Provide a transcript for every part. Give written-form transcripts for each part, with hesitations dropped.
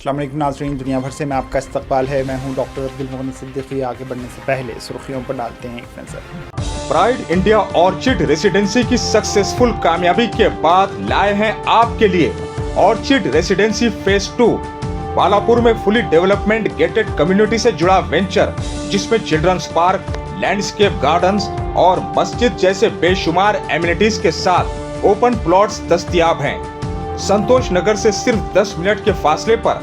السلام علیکم ناظرین، دنیا بھر سے میں آپ کا استقبال ہے۔ میں ہوں ڈاکٹر عبدالمغنی صدیقی۔ آگے بڑھنے سے پہلے سرخیوں پر ڈالتے ہیں ایک نظر۔ پرائڈ انڈیا آرچڈ ریسیڈنسی کی سکسیسفل کامیابی کے بعد لائے ہیں آپ کے لیے آرچڈ ریسیڈنسی فیز 2 بالاپور میں فلی ڈیولپمنٹ گیٹڈ کمیونٹی سے جڑا وینچر، جس میں چلڈرنز پارک، لینڈسکیپ گارڈنز اور مسجد جیسے بے شمار ایمینٹیز کے ساتھ اوپن پلاٹس دستیاب ہیں۔ سنتوش نگر سے صرف 10 منٹ کے فاصلے پر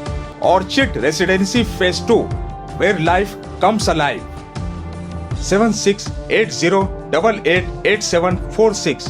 orchard residency phase 2 where life comes alive. 7680888746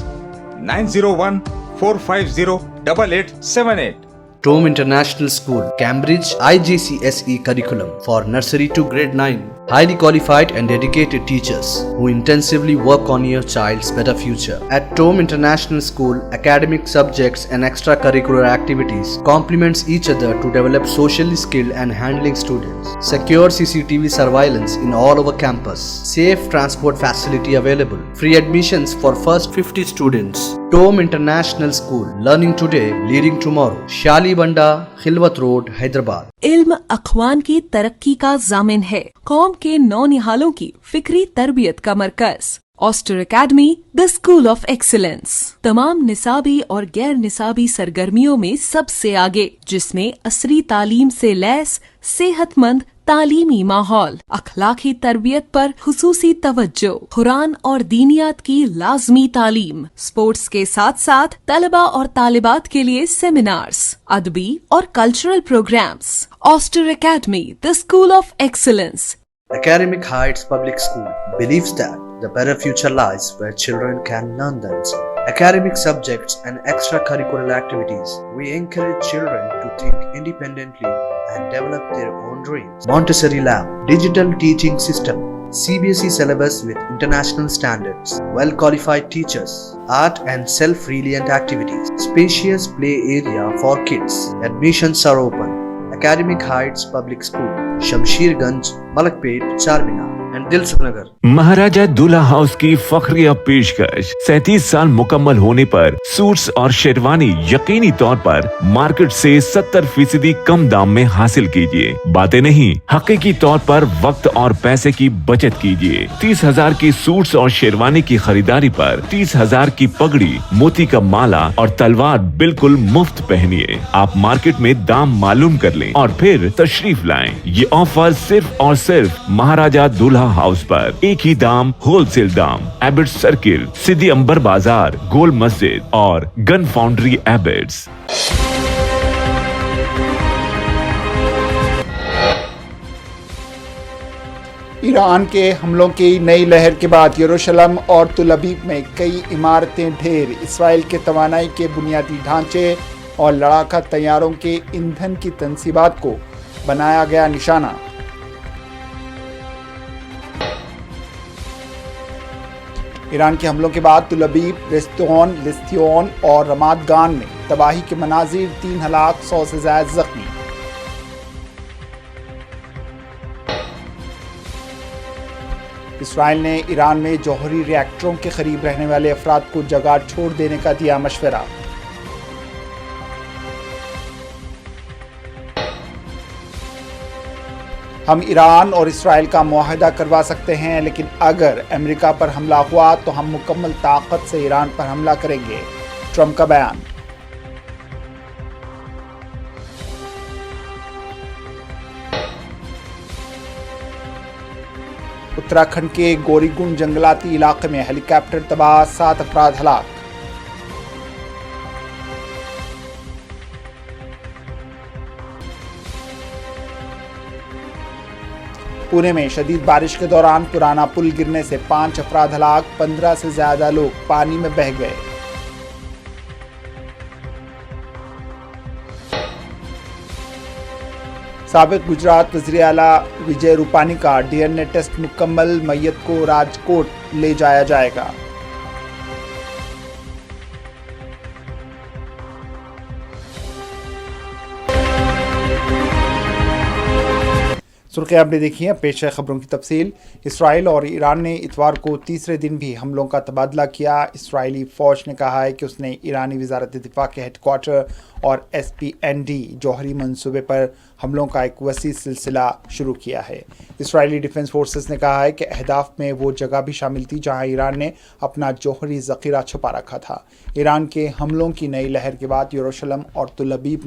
90145088878۔ Tome International School, Cambridge, IGCSE curriculum for nursery to grade 9. Highly qualified and dedicated teachers who intensively work on your child's better future. At Tome International School, academic subjects and extracurricular activities complements each other to develop socially skilled and handling students. Secure CCTV surveillance in all over campus. Safe transport facility available. Free admissions for first 50 students. Tome International School, learning today, leading tomorrow. Shali Banda, Khilwat Road, Hyderabad. علم اخوان کی ترقی کا ضامن ہے، قوم کے نونہالوں کی فکری تربیت کا مرکز۔ Aster academy, the school of excellence, تمام نصابی اور غیر نصابی سرگرمیوں میں سب سے آگے، جس میں عصری تعلیم سے لیس صحت مند تعلیمی ماحول، اخلاقی تربیت پر خصوصی توجہ، قرآن اور دینیات کی لازمی تعلیم، اسپورٹس کے ساتھ ساتھ طلبہ اور طالبات کے لیے سیمینارز، ادبی اور cultural programmes. Aster academy, the school of excellence. Academic Heights Public School believes that the better future lies where children can learn themselves. Academic subjects and extracurricular activities. We encourage children to think independently and develop their own dreams. Montessori Lab, digital teaching system, CBSE syllabus with international standards, well-qualified teachers, art and self-reliant activities, spacious play area for kids. Admissions are open. Academic Heights Public School, Shamsherganj, Malakpet, Charminar and Dilsukh Nagar. مہاراجہ دولہا house کی فخریہ پیشکش 37 سال مکمل ہونے پر suits اور شیروانی یقینی طور پر market سے 70% کم دام میں حاصل کیجیے۔ باتیں نہیں، حقیقی طور پر وقت اور پیسے کی بچت کیجیے۔ 30,000 کی سوٹس اور شیروانی کی خریداری پر 30,000 کی پگڑی، موتی کا مالا اور تلوار بالکل مفت پہنیے۔ آپ مارکیٹ میں دام معلوم کر لیں اور پھر تشریف لائیں۔ یہ آفر صرف اور صرف مہاراجہ دولہا ہاؤس پر، ایک ہی دام، ہول سیل دام۔ ایبٹ سرکل، سدھی امبر بازار، گول مسجد اور گن فاؤنڈری ایبٹس۔ ایران کے حملوں کی نئی لہر کے بعد یروشلم اور تل ابیب میں کئی عمارتیں ڈھیر، اسرائیل کے توانائی کے بنیادی ڈھانچے اور لڑاکا طیاروں کے ایندھن کی تنصیبات کو بنایا گیا نشانہ۔ ایران کے حملوں کے بعد تل ابیب، ریستون، لستیون اور رماد گان میں تباہی کے مناظر، 3 ہلاک، 100 سے زائد زخمی۔ اسرائیل نے ایران میں جوہری ری ایکٹروں کے قریب رہنے والے افراد کو جگہ چھوڑ دینے کا دیا مشورہ۔ ہم ایران اور اسرائیل کا معاہدہ کروا سکتے ہیں، لیکن اگر امریکہ پر حملہ ہوا تو ہم مکمل طاقت سے ایران پر حملہ کریں گے، ٹرمپ کا بیان۔ اتراکھنڈ کے گوری گنڈ جنگلاتی علاقے میں ہیلی کاپٹر تباہ، 7 افراد ہلاک۔ پونے میں شدید بارش کے دوران پرانا پل گرنے سے 5 افراد ہلاک، 15 سے زیادہ لوگ پانی میں بہہ گئے۔ سابق گجرات وزیر اعلیٰ وجے روپانی کا ڈی این اے ٹیسٹ مکمل، میت کو راجکوٹ لے جایا جائے گا۔ सुर्खियां आपने देखी हैं, पेश है खबरों की तफसील। इसराइल और ईरान ने इतवार को तीसरे दिन भी हमलों का तबादला किया। इसराइली फ़ौज ने कहा है कि उसने ईरानी वजारत दिफा के हेडक्वार्टर और SPND जौहरी मंसूबे पर हमलों का एक वसी सिलसिला शुरू किया है। इसराइली डिफेंस फोर्सेस ने कहा है कि अहदाफ में वो जगह भी शामिल थी जहां ईरान ने अपना जौहरी ज़ख़ीरा छुपा रखा था। ईरान के हमलों की नई लहर के बाद यरूशलेम और तुल अबीब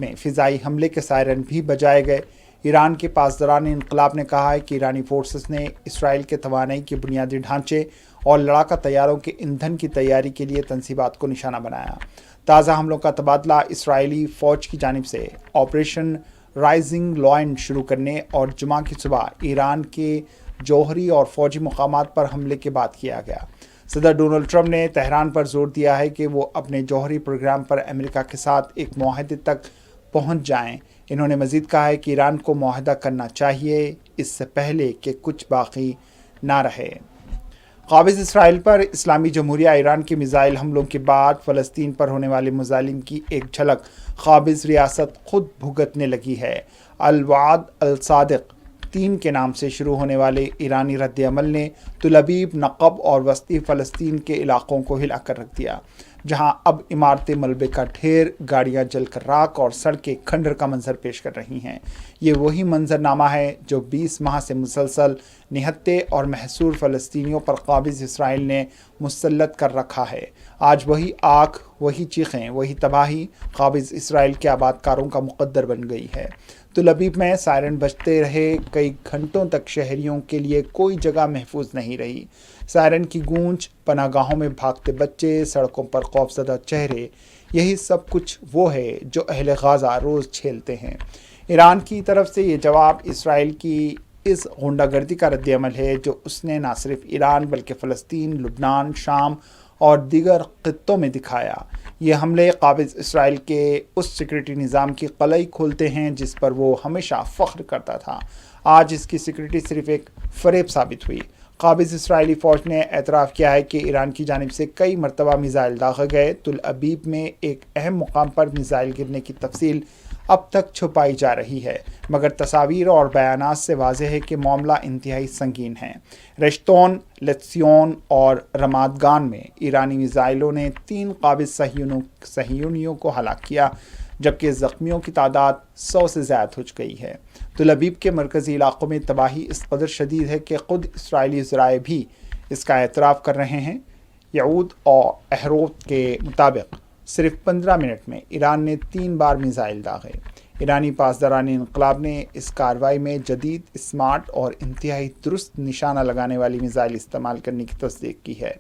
में फ़िज़ाई हमले के सायरन भी बजाए गए। ईरान के पासदारान इनकलाब ने कहा है कि ईरानी फोर्सेस ने इसराइल के तवानाई के बुनियादी ढांचे और लड़ाका तैयारों के ईंधन की तैयारी के लिए तनसीबात को निशाना बनाया। ताज़ा हमलों का तबादला इसराइली फ़ौज की जानिब से ऑपरेशन राइजिंग लॉयन शुरू करने और जुमा की सुबह ईरान के जौहरी और फ़ौजी मकामात पर हमले के बाद किया गया। सदर डोनाल्ड ट्रंप ने तेहरान पर जोर दिया है कि वो अपने जौहरी प्रोग्राम पर अमेरिका के साथ एक मुआहदे तक पहुंच जाएं। इन्होंने मज़ीद कहा है कि ईरान को मुआहदा करना चाहिए इससे पहले कि कुछ बाकी ना रहे। क़ाबिज़ इसराइल पर इस्लामी जमहूरिया ईरान के मिज़ाइल हमलों के बाद फ़लस्तीन पर होने वाले मुज़ालिम की एक झलक क़ाबिज़ रियासत खुद भुगतने लगी है। अल-वाद अल-सादिक 3 के नाम से शुरू होने वाले ईरानी रद्द अमल ने तुल अबीब, नक़ब और वस्ती फ़लस्तीन के इलाक़ों को हिला कर रख दिया, जहां अब इमारतें मलबे का ढेर, गाड़ियां जलकर राख और सड़कें खंडर का मंजर पेश कर रही हैं। ये वही मंजरनामा है जो 20 माह से मुसलसल निहत्ते और महसूर फ़लस्तीनियों पर क़ाबिज़ इसराइल ने मुसल्लत कर रखा है। आज वही आग, वही चीखें, वही तबाही क़ाबिज़ इसराइल के आबादकारों का मुक़द्दर बन गई है। तुल अबीब में सायरन बजते रहे, कई घंटों तक शहरियों के लिए कोई जगह महफूज नहीं रही। सायरन की गूंज, पनागाहों में भागते बच्चे, सड़कों पर खौफज़दा चेहरे, यही सब कुछ वो है जो अहले गाज़ा रोज़ झेलते हैं। ईरान की तरफ से ये जवाब इसराइल की इस गुंडागर्दी का रद्द अमल है जो उसने न सिर्फ ईरान बल्कि फ़लस्तीन, लुबनान, शाम और दीगर ख़ित्तों में दिखाया। ये हमले क़ाबिज़ इसराइल के उस सिक्योरिटी निज़ाम की कलई खोलते हैं जिस पर वो हमेशा फ़ख्र करता था। आज इसकी सिक्योरिटी सिर्फ एक फ़रेब साबित हुई। क़ाबिज़ इसराइली फ़ौज ने एतराफ़ किया है कि ईरान की जानिब से कई मरतबा मिज़ाइल दागे गए। तुल अबीब में एक अहम मुकाम पर मिज़ाइल गिरने की तफसील अब तक छुपाई जा रही है, मगर तस्वीर और बयानात से वाज़ेह है कि मामला इंतहाई संगीन है। रेश्तोन, लेत्सियोन और रमादगान में ईरानी मिज़ाइलों ने 3 क़ाबिज़ सहियूनियों को हलाक किया, जबकि ज़ख्मियों की तादाद 100 से ज़्यादा हो गई है। तुल अबीब के मरकज़ी इलाक़ों में तबाही इस कदर शदीद है कि ख़ुद इसराइली ज़राए भी इसका एतराफ़ कर रहे हैं। यऊद और अहरोत के मुताबिक सिर्फ 15 मिनट में ईरान ने 3 बार मिज़ाइल दागे। ईरानी पासदारान इनकलाब ने इस कार्रवाई में जदीद, स्मार्ट और इंतहाई दुरुस्त निशाना लगाने वाली मिज़ाइल इस्तेमाल करने की तस्दीक की है।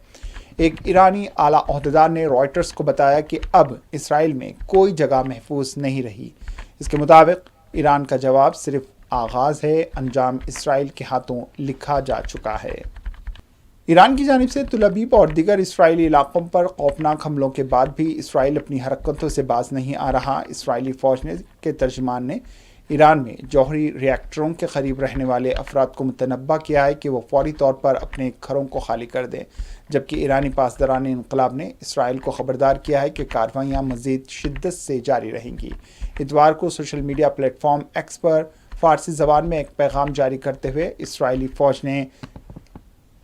एक ईरानी आला ओहदेदार ने रॉयटर्स को बताया कि अब इसराइल में कोई जगह महफूज नहीं रही। इसके मुताबिक ईरान का जवाब सिर्फ आगाज़ है, अंजाम इसराइल के हाथों लिखा जा चुका है। ईरान की जानिब से तुल अबीब और दीगर इसराइली इलाक़ों पर खौफनाक हमलों के बाद भी इसराइल अपनी हरकतों से बाज नहीं आ रहा। इसराइली फ़ौज के तर्जुमान ने ईरान में जौहरी रिएक्टरों के करीब रहने वाले अफराद को मुतनब्बा किया है कि वो फौरी तौर पर अपने घरों को खाली कर दें, जबकि ईरानी पासदारान इनकलाब ने इसराइल को ख़बरदार किया है कि कार्रवाइयाँ मज़ीद शिद्दत से जारी रहेंगी। इतवार को सोशल मीडिया प्लेटफॉर्म एक्स पर फ़ारसी ज़बान में एक पैगाम जारी करते हुए इसराइली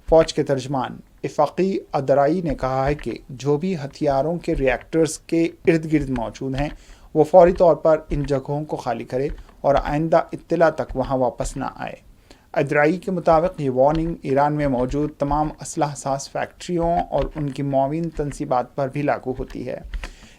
फ़ौज के तर्जमान इफ़ाक़ी अदराई ने कहा है कि जो भी हथियारों के रिएक्टर्स के इर्द गिर्द मौजूद हैं वो फौरी तौर पर इन जगहों को खाली करे और आइंदा इत्तला तक वहां वापस ना आए। अदराई के मुताबिक ये वार्निंग ईरान में मौजूद तमाम असलह साज फैक्ट्रियों और उनकी मुआविन तनसीबात पर भी लागू होती है।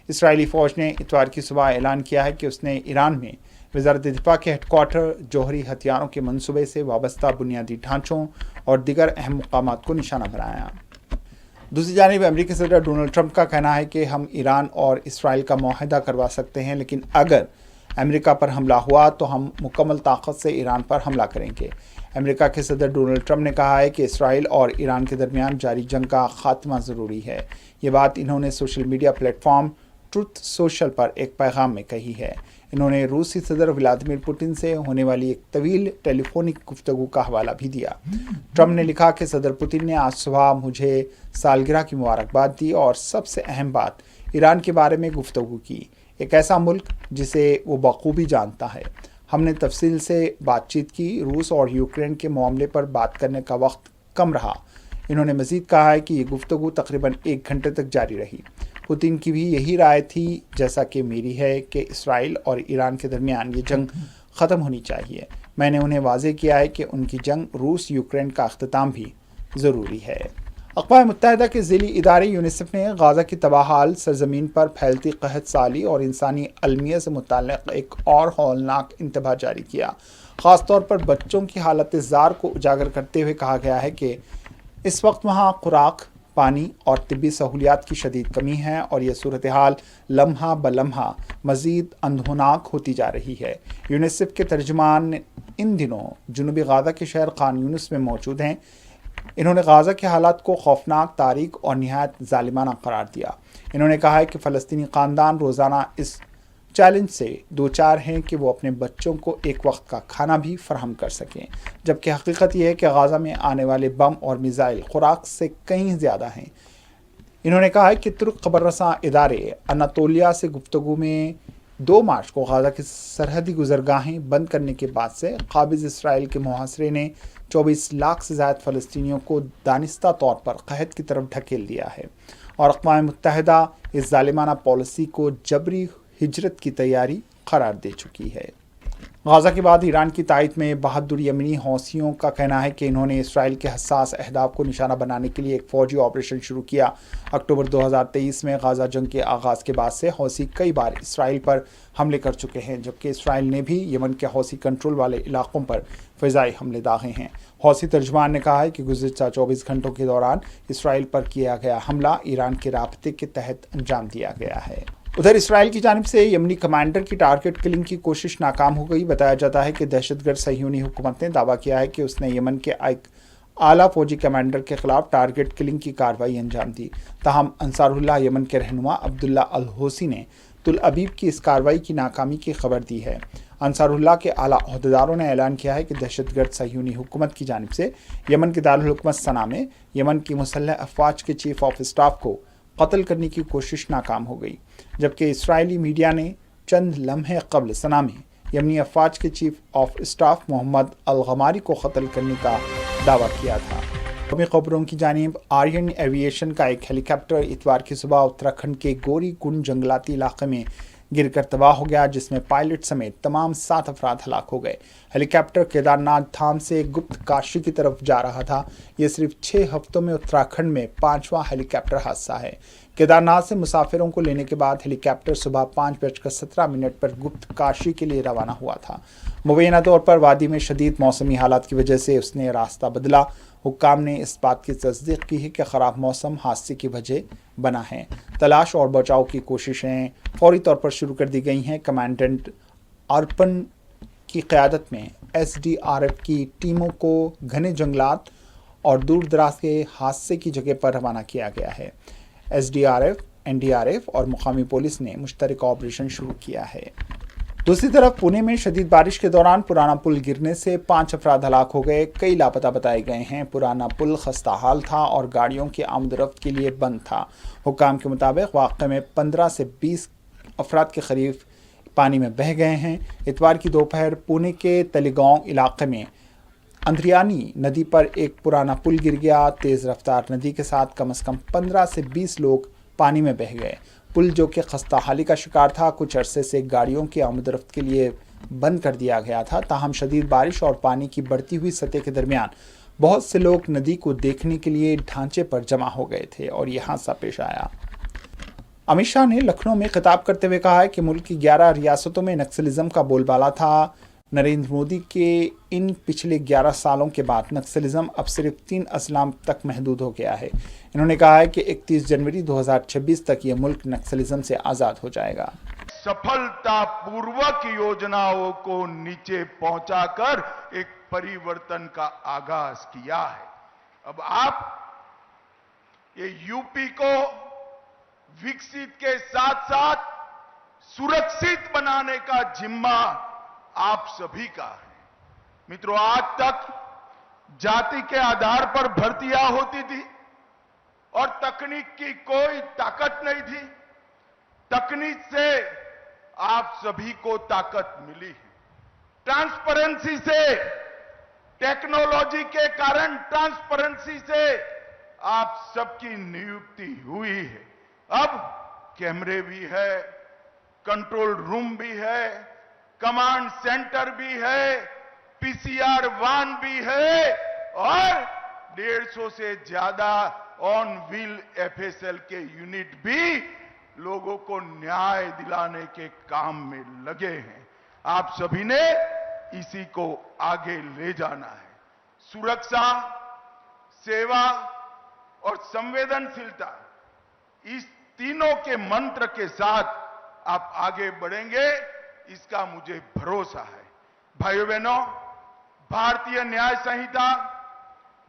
इसराइली फ़ौज ने इतवार की सुबह ऐलान किया है कि उसने ईरान में वज़ारत दिफा के हेडक्वार्टर, जौहरी हथियारों के मंसूबे से वाबस्ता बुनियादी ढांचों और दीगर अहम मुकामात को निशाना बनाया। दूसरी जानिब अमेरिकी सदर डोनाल्ड ट्रंप का कहना है कि हम ईरान और इसराइल का मुआहदा करवा सकते हैं, लेकिन अगर अमेरिका पर हमला हुआ तो हम मुकम्मल ताकत से ईरान पर हमला करेंगे। अमेरिका के सदर डोनाल्ड ट्रंप ने कहा है कि इसराइल और ईरान के दरमियान जारी जंग का खात्मा ज़रूरी है। ये बात इन्होंने social media platform truth social पर एक पैगाम में कही है। इन्होंने रूसी सदर व्लादिमीर पुतिन से होने वाली एक तवील टेलीफोनिक गुफ्तगू का हवाला भी दिया। ट्रंप ने लिखा कि सदर पुतिन ने आज सुबह मुझे सालगिरह की मुबारकबाद दी और सबसे अहम बात ईरान के बारे में गुफ्तगू की, एक ऐसा मुल्क जिसे वो बखूबी जानता है। ہم نے تفصیل سے بات چیت کی. روس اور یوکرین کے معاملے پر بات کرنے کا وقت کم رہا. انہوں نے مزید کہا ہے کہ یہ گفتگو تقریباً 1 گھنٹے تک جاری رہی. پوتین کی بھی یہی رائے تھی جیسا کہ میری ہے کہ اسرائیل اور ایران کے درمیان یہ جنگ ختم ہونی چاہیے. میں نے انہیں واضح کیا ہے کہ ان کی جنگ روس یوکرین کا اختتام بھی ضروری ہے. اقوام متحدہ کے ذیلی ادارے یونیسیف نے غازہ کی تباہ حال سرزمین پر پھیلتی قحط سالی اور انسانی المیہ سے متعلق ایک اور ہولناک انتباہ جاری کیا. خاص طور پر بچوں کی حالت زار کو اجاگر کرتے ہوئے کہا گیا ہے کہ اس وقت وہاں خوراک، پانی اور طبی سہولیات کی شدید کمی ہے اور یہ صورتحال لمحہ بلمحہ مزید اندھوناک ہوتی جا رہی ہے. یونیسیف کے ترجمان ان دنوں جنوبی غازہ کے شہر خان یونس میں موجود ہیں. انہوں نے غازہ کے حالات کو خوفناک، تاریک اور نہایت ظالمانہ قرار دیا. انہوں نے کہا ہے کہ فلسطینی خاندان روزانہ اس چیلنج سے دوچار ہیں کہ وہ اپنے بچوں کو ایک وقت کا کھانا بھی فراہم کر سکیں، جبکہ حقیقت یہ ہے کہ غازہ میں آنے والے بم اور میزائل خوراک سے کہیں زیادہ ہیں. انہوں نے کہا ہے کہ ترک خبر رساں ادارے اناتولیا سے گفتگو میں 2 مارچ کو غازہ کی سرحدی گزرگاہیں بند کرنے کے بعد سے قابض اسرائیل کے محاصرے نے 24 لاکھ سے زائد فلسطینیوں کو دانستہ طور پر قحط کی طرف دھکیل دیا ہے اور اقوام متحدہ اس ظالمانہ پالیسی کو جبری ہجرت کی تیاری قرار دے چکی ہے. غازہ کے بعد ایران کی تائید میں بہادر یمنی حوثیوں کا کہنا ہے کہ انہوں نے اسرائیل کے حساس اہداف کو نشانہ بنانے کے لیے ایک فوجی آپریشن شروع کیا. اکتوبر 2023 میں غازہ جنگ کے آغاز کے بعد سے حوثی کئی بار اسرائیل پر حملے کر چکے ہیں، جبکہ اسرائیل نے بھی یمن کے حوثی کنٹرول والے علاقوں پر فضائی حملے داغے ہیں. حوثی ترجمان نے کہا ہے کہ گزشتہ 24 گھنٹوں کے دوران اسرائیل پر کیا گیا حملہ ایران کے رابطے کے تحت انجام دیا گیا ہے. ادھر اسرائیل کی جانب سے یمنی کمانڈر کی ٹارگٹ کلنگ کی کوشش ناکام ہو گئی. بتایا جاتا ہے کہ دہشت گرد صہیونی حکومت نے دعویٰ کیا ہے کہ اس نے یمن کے ایک اعلیٰ فوجی کمانڈر کے خلاف ٹارگٹ کلنگ کی کارروائی انجام دی. تاہم انصار اللہ یمن کے رہنما عبداللہ الحوثی نے تل ابیب کی اس کارروائی کی ناکامی کی خبر دی ہے. انصار اللہ کے اعلیٰ عہدیداروں نے اعلان کیا ہے کہ دہشت گرد صہیونی حکومت کی جانب سے یمن کے دارالحکومت صنعاء میں یمن کی مسلح افواج کے چیف آف اسٹاف کو قتل کرنے کی کوشش ناکام ہو گئی، جبکہ اسرائیلی میڈیا نے چند لمحے قبل صنعاء میں یمنی افواج کے چیف آف اسٹاف محمد الغماری کو قتل کرنے کا دعویٰ کیا تھا. قومی خبروں کی جانب آرین ایوی ایشن کا ایک ہیلی کاپٹر اتوار کی صبح اتراکھنڈ کے گوری کنڈ جنگلاتی علاقے میں گر کر تباہ ہو گیا، جس میں پائلٹ سمیت تمام 7 افراد ہلاک ہو گئے. ہیلی کاپٹر کیدارناتھ دھام سے گپت کاشی کی طرف جا رہا تھا. یہ صرف 6 ہفتوں میں اتراکھنڈ میں 5واں ہیلی کاپٹر حادثہ ہے. کیدارناتھ سے مسافروں کو لینے کے بعد ہیلی کاپٹر صبح 5:17 پر گپت کاشی کے لیے روانہ ہوا تھا. مبینہ طور پر وادی میں شدید موسمی حالات کی وجہ سے اس نے راستہ بدلا. حکام نے اس بات کی تصدیق کی ہے کہ خراب موسم حادثے کی وجہ بنا ہے. تلاش اور بچاؤ کی کوششیں فوری طور پر شروع کر دی گئی ہیں. کمانڈنٹ ارپن کی قیادت میں SDRF کی ٹیموں کو گھنے جنگلات اور دور دراز کے حادثے کی جگہ پر روانہ کیا گیا ہے. SDRF، NDRF اور مقامی پولیس نے مشترکہ آپریشن شروع کیا ہے. دوسری طرف پونے میں شدید بارش کے دوران پرانا پل گرنے سے 5 افراد ہلاک ہو گئے، کئی لاپتہ بتائے گئے ہیں. پرانا پل خستہ حال تھا اور گاڑیوں کی آمد و رفت کے لیے بند تھا. حکام کے مطابق واقعے میں 15 سے 20 افراد کے قریب پانی میں بہہ گئے ہیں. اتوار کی دوپہر پونے کے تلیگاؤں علاقے میں اندریانی ندی پر ایک پرانا پل گر گیا. تیز رفتار ندی کے ساتھ کم از کم 15 سے 20 لوگ پانی میں بہہ گئے. پل جو کہ خستہ حالی کا شکار تھا کچھ عرصے سے گاڑیوں کی آمد و رفت کے لیے بند کر دیا گیا تھا. تاہم شدید بارش اور پانی کی بڑھتی ہوئی سطح کے درمیان بہت سے لوگ ندی کو دیکھنے کے لیے ڈھانچے پر جمع ہو گئے تھے اور یہ حادثہ پیش آیا. امت شاہ نے لکھنؤ میں خطاب کرتے ہوئے کہا ہے کہ ملک کی 11 ریاستوں میں نکسلزم کا بول بالا تھا. نریندر مودی کے ان پچھلے 11 سالوں کے بعد نکسلزم اب صرف 3 اضلاع تک محدود ہو گیا ہے. انہوں نے کہا ہے کہ 31 جنوری 2026 تک یہ ملک نکسلزم سے آزاد ہو جائے گا. सफलता पूर्वक योजनाओं को नीचे पहुंचाकर एक परिवर्तन का आगाज किया है. अब आप ये यूपी को विकसित के साथ साथ सुरक्षित बनाने का जिम्मा आप सभी का है. मित्रों, आज तक जाति के आधार पर भर्तियां होती थी और तकनीक की कोई ताकत नहीं थी. तकनीक से आप सभी को ताकत मिली है. ट्रांसपेरेंसी से, टेक्नोलॉजी के कारण ट्रांसपेरेंसी से आप सबकी नियुक्ति हुई है। अब कैमरे भी है, कंट्रोल रूम भी है, कमांड सेंटर भी है, पीसीआर वान भी है और 150 से ज्यादा ऑन व्हील एफएसएल के यूनिट भी लोगों को न्याय दिलाने के काम में लगे हैं। आप सभी ने इसी को आगे ले जाना है। सुरक्षा, सेवा और संवेदनशीलता, इस तीनों के मंत्र के साथ आप आगे बढ़ेंगे, इसका मुझे भरोसा है। भाइयों बहनों, भारतीय न्याय संहिता,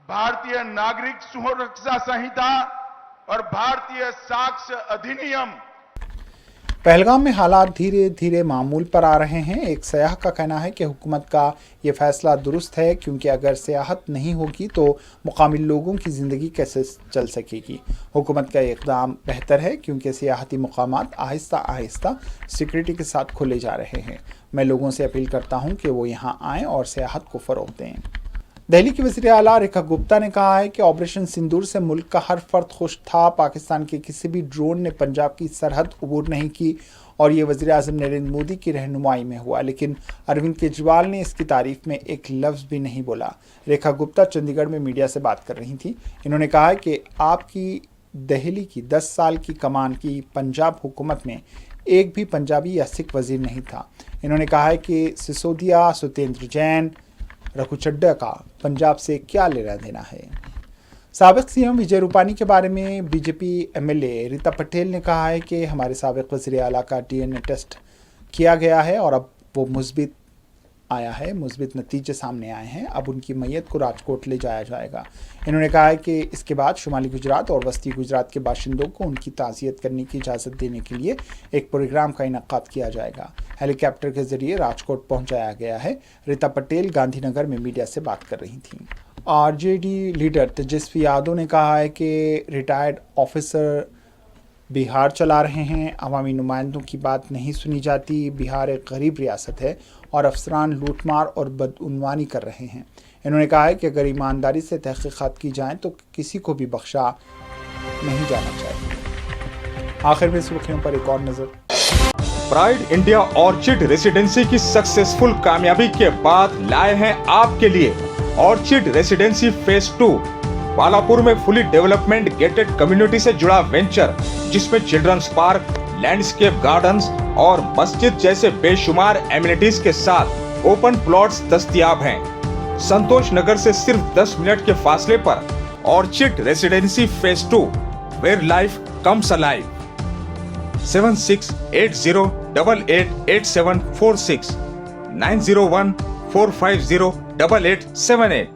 भारतीय नागरिक सुरक्षा संहिता और भारतीय साक्ष्य अधिनियम, पहलगाम में हालात धीरे धीरे मामूल पर आ रहे हैं। एक सयाह का कहना है कि हुकूमत का ये फैसला दुरुस्त है, क्योंकि अगर सियाहत नहीं होगी तो मुकामी लोगों की ज़िंदगी कैसे चल सकेगी। हुकूमत का इक़दाम बेहतर है, क्योंकि सियाहती मकामात आहिस्ता आहिस्ता सिक्योरिटी के साथ खुले जा रहे हैं। मैं लोगों से अपील करता हूँ कि वो यहाँ आएँ और सियाहत को फ़रोग़ दें। दिल्ली की वज़ीर आला रेखा गुप्ता ने कहा है कि ऑपरेशन सिंदूर से मुल्क का हर फर्द खुश था। पाकिस्तान के किसी भी ड्रोन ने पंजाब की सरहद अबूर नहीं की और ये वज़ीर आज़म नरेंद्र मोदी की रहनुमाई में हुआ, लेकिन अरविंद केजरीवाल ने इसकी तारीफ में एक लफ्ज़ भी नहीं बोला। रेखा गुप्ता चंडीगढ़ में मीडिया से बात कर रही थी। इन्होंने कहा कि आपकी दिल्ली की 10 साल की कमान की पंजाब हुकूमत में एक भी पंजाबी या सिख वज़ीर नहीं था। इन्होंने कहा है कि सिसोदिया, सत्येंद्र जैन, रघु चड्ढा का पंजाब से क्या लेना देना है। साबिक सीएम विजय रूपानी के बारे में बीजेपी एमएलए रीता पटेल ने कहा है कि हमारे साबिक वज़ीर आला का डीएनए टेस्ट किया गया है और अब वो मुस्बित आया है, मुस्बित नतीजे सामने आए हैं। अब उनकी मैयत को राजकोट ले जाया जाएगा। इन्होंने कहा है कि इसके बाद शुमाली गुजरात और वस्ती गुजरात के बाशिंदों को उनकी ताज़ियत करने की इजाज़त देने के लिए एक प्रोग्राम का इनेकाद किया जाएगा। हेलीकॉप्टर के जरिए राजकोट पहुंचाया गया है। रीता पटेल गांधीनगर में मीडिया से बात कर रही थी। आरजेडी लीडर तेजस्वी यादव ने कहा है कि रिटायर्ड ऑफिसर बिहार चला रहे हैं, अवामी नुमाइंदों की बात नहीं सुनी जाती। बिहार एक गरीब रियासत है और अफसरान लूटमार और बदउनवानी कर रहे हैं। इन्होंने कहा है कि अगर ईमानदारी से तहकीकात की जाएं तो किसी को भी बख्शा नहीं जाना चाहिए। आखिर में सुर्खियों पर एक और नज़र। प्राइड इंडिया ऑर्चिड रेसिडेंसी की सक्सेसफुल कामयाबी के बाद लाए हैं आपके लिए ऑर्चिड रेसिडेंसी फेज 2। बालापुर में फुली डेवलपमेंट गेटेड कम्युनिटी से जुड़ा वेंचर, जिसमें चिल्ड्रंस पार्क, लैंडस्केप गार्डन्स और मस्जिद जैसे बेशुमार एमिनिटीज के साथ ओपन प्लॉट्स दस्तयाब हैं। संतोष नगर से सिर्फ 10 मिनट के फासले पर orchid residency phase 2, where life comes alive. 7680888746 9014508878।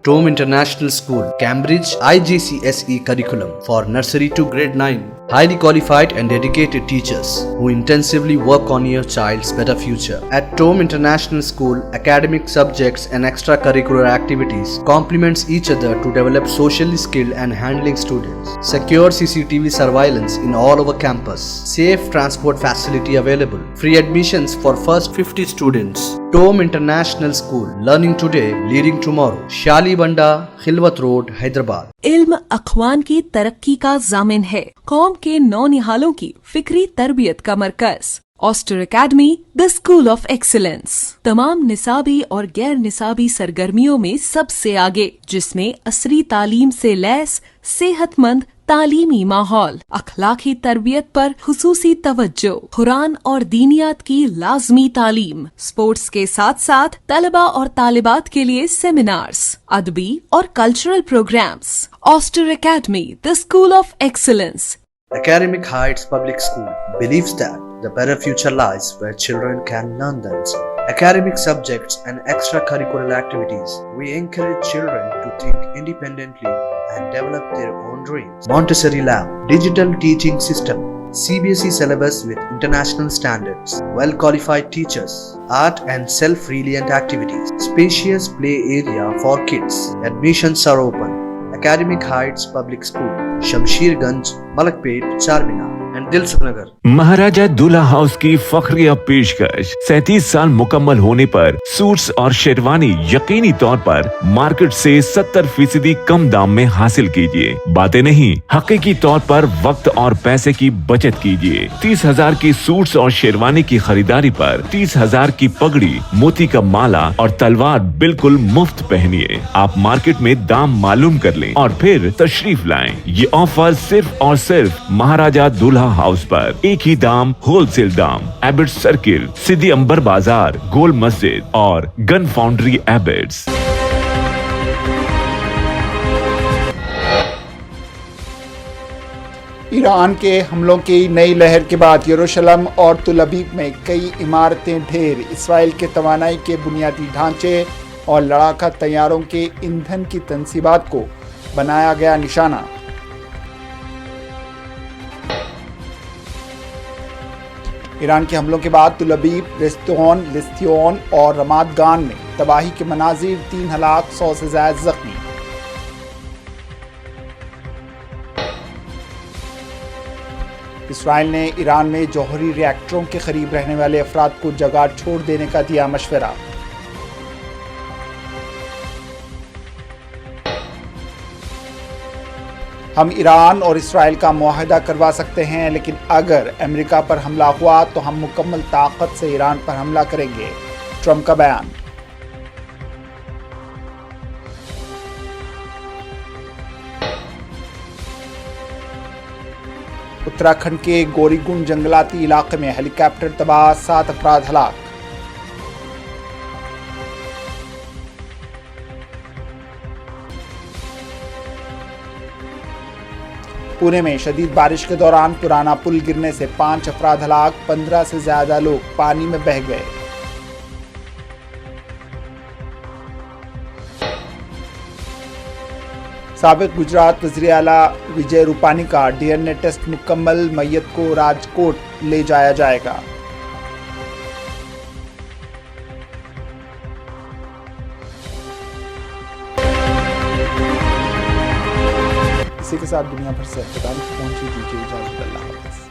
Tome International School, Cambridge IGCSE curriculum for nursery to grade 9. Highly qualified and dedicated teachers who intensively work on your child's better future. At Tome International School, academic subjects and extracurricular activities complements each other to develop socially skilled and handling students. Secure CCTV surveillance in all over campus. Safe transport facility available. Free admissions for first 50 students. Tome International School, learning today, leading tomorrow. शाली बंडा, Khilwat road, Hyderabad. इल्म अखवान की तरक्की का जामिन है, कौम के नौनिहालों की फिक्री तरबियत का मरकज। Aster academy, the school of excellence, तमाम निसाबी और गैर निसाबी सरगर्मियों में सबसे आगे, जिसमें असरी तालीम से लैस सेहतमंद तालीमी माहौल, अखलाकी तरबियत पर खुसूसी तवज्जो, कुरान और दीनियात की लाजमी तालीम, स्पोर्ट्स के साथ साथ तलबा और तालिबात के लिए सेमिनार्स, अदबी और कल्चरल प्रोग्राम्स। ऑस्टर academy, the school of excellence. Academic Heights Public School believes that the better future lies where children can learn themselves. Academic subjects and extracurricular activities. We encourage children to think independently and develop their own dreams. Montessori Lab, digital teaching system, CBSE syllabus with international standards, well-qualified teachers, art and self-reliant activities, spacious play area for kids. Admissions are open. Academic Heights Public School, Shamsherganj, Malakpet, Charminar. And Dilsukh Nagar. Maharaja Dulha house की फखरिया पेशकश 37 साल मुकम्मल होने पर suits और शेरवानी यकीनी तौर पर मार्केट से 70% कम दाम में हासिल कीजिए। बातें नहीं, हकीकी तौर पर वक्त और पैसे की बचत कीजिए। 30,000 की सूट्स और शेरवानी की खरीदारी पर 30,000 की पगड़ी, मोती का माला और तलवार बिल्कुल मुफ्त पहनिए। आप मार्केट में दाम मालूम कर लें और फिर तशरीफ लाएं। ये ऑफर सिर्फ और सिर्फ महाराजा दूल्हा हाउस पर। एक ही दाम, होलसेल दाम। एबिट सर्किल, सिद्दी अंबर बाजार, गोल मस्जिद और गन फाउंड्री एबिट्स। ईरान के हमलों की नई लहर के बाद यरूशलेम और तुल अबीब में कई इमारतें ढेर, इसराइल के तवानाई के बुनियादी ढांचे और लड़ाका तैयारों के ईंधन की तंसीबात को बनाया गया निशाना। ईरान के हमलों के बाद तुल अबीब, रेस्तौन, लिस्तियोन और रमात गान में तबाही के मनाजिर, 3 हलाक, 100 से ज्यादा जख्मी। इसराइल ने ईरान में जौहरी रिएक्टरों के करीब रहने वाले अफराद को जगह छोड़ देने का दिया मशवरा। हम ईरान और इसराइल का मुआहदा करवा सकते हैं, लेकिन अगर अमेरिका पर हमला हुआ तो हम मुकम्मल ताकत से ईरान पर हमला करेंगे, ट्रंप का बयान। उत्तराखंड के गोरीगुंड जंगलाती इलाके में हेलीकॉप्टर तबाह, 7 अफराद हलाक। पुणे में शदीद बारिश के दौरान पुराना पुल गिरने से 5 अफराद हलाक, 15 से ज्यादा लोग पानी में बह गए। साबिक गुजरात वज़ीर आला विजय रूपानी का डीएनए टेस्ट मुकम्मल, मैयत को राजकोट ले जाया जाएगा। इसी के साथ दुनिया भर से अखबार पहुंची। दीजिए इजाजत, अल्लाह हाफ़िज़।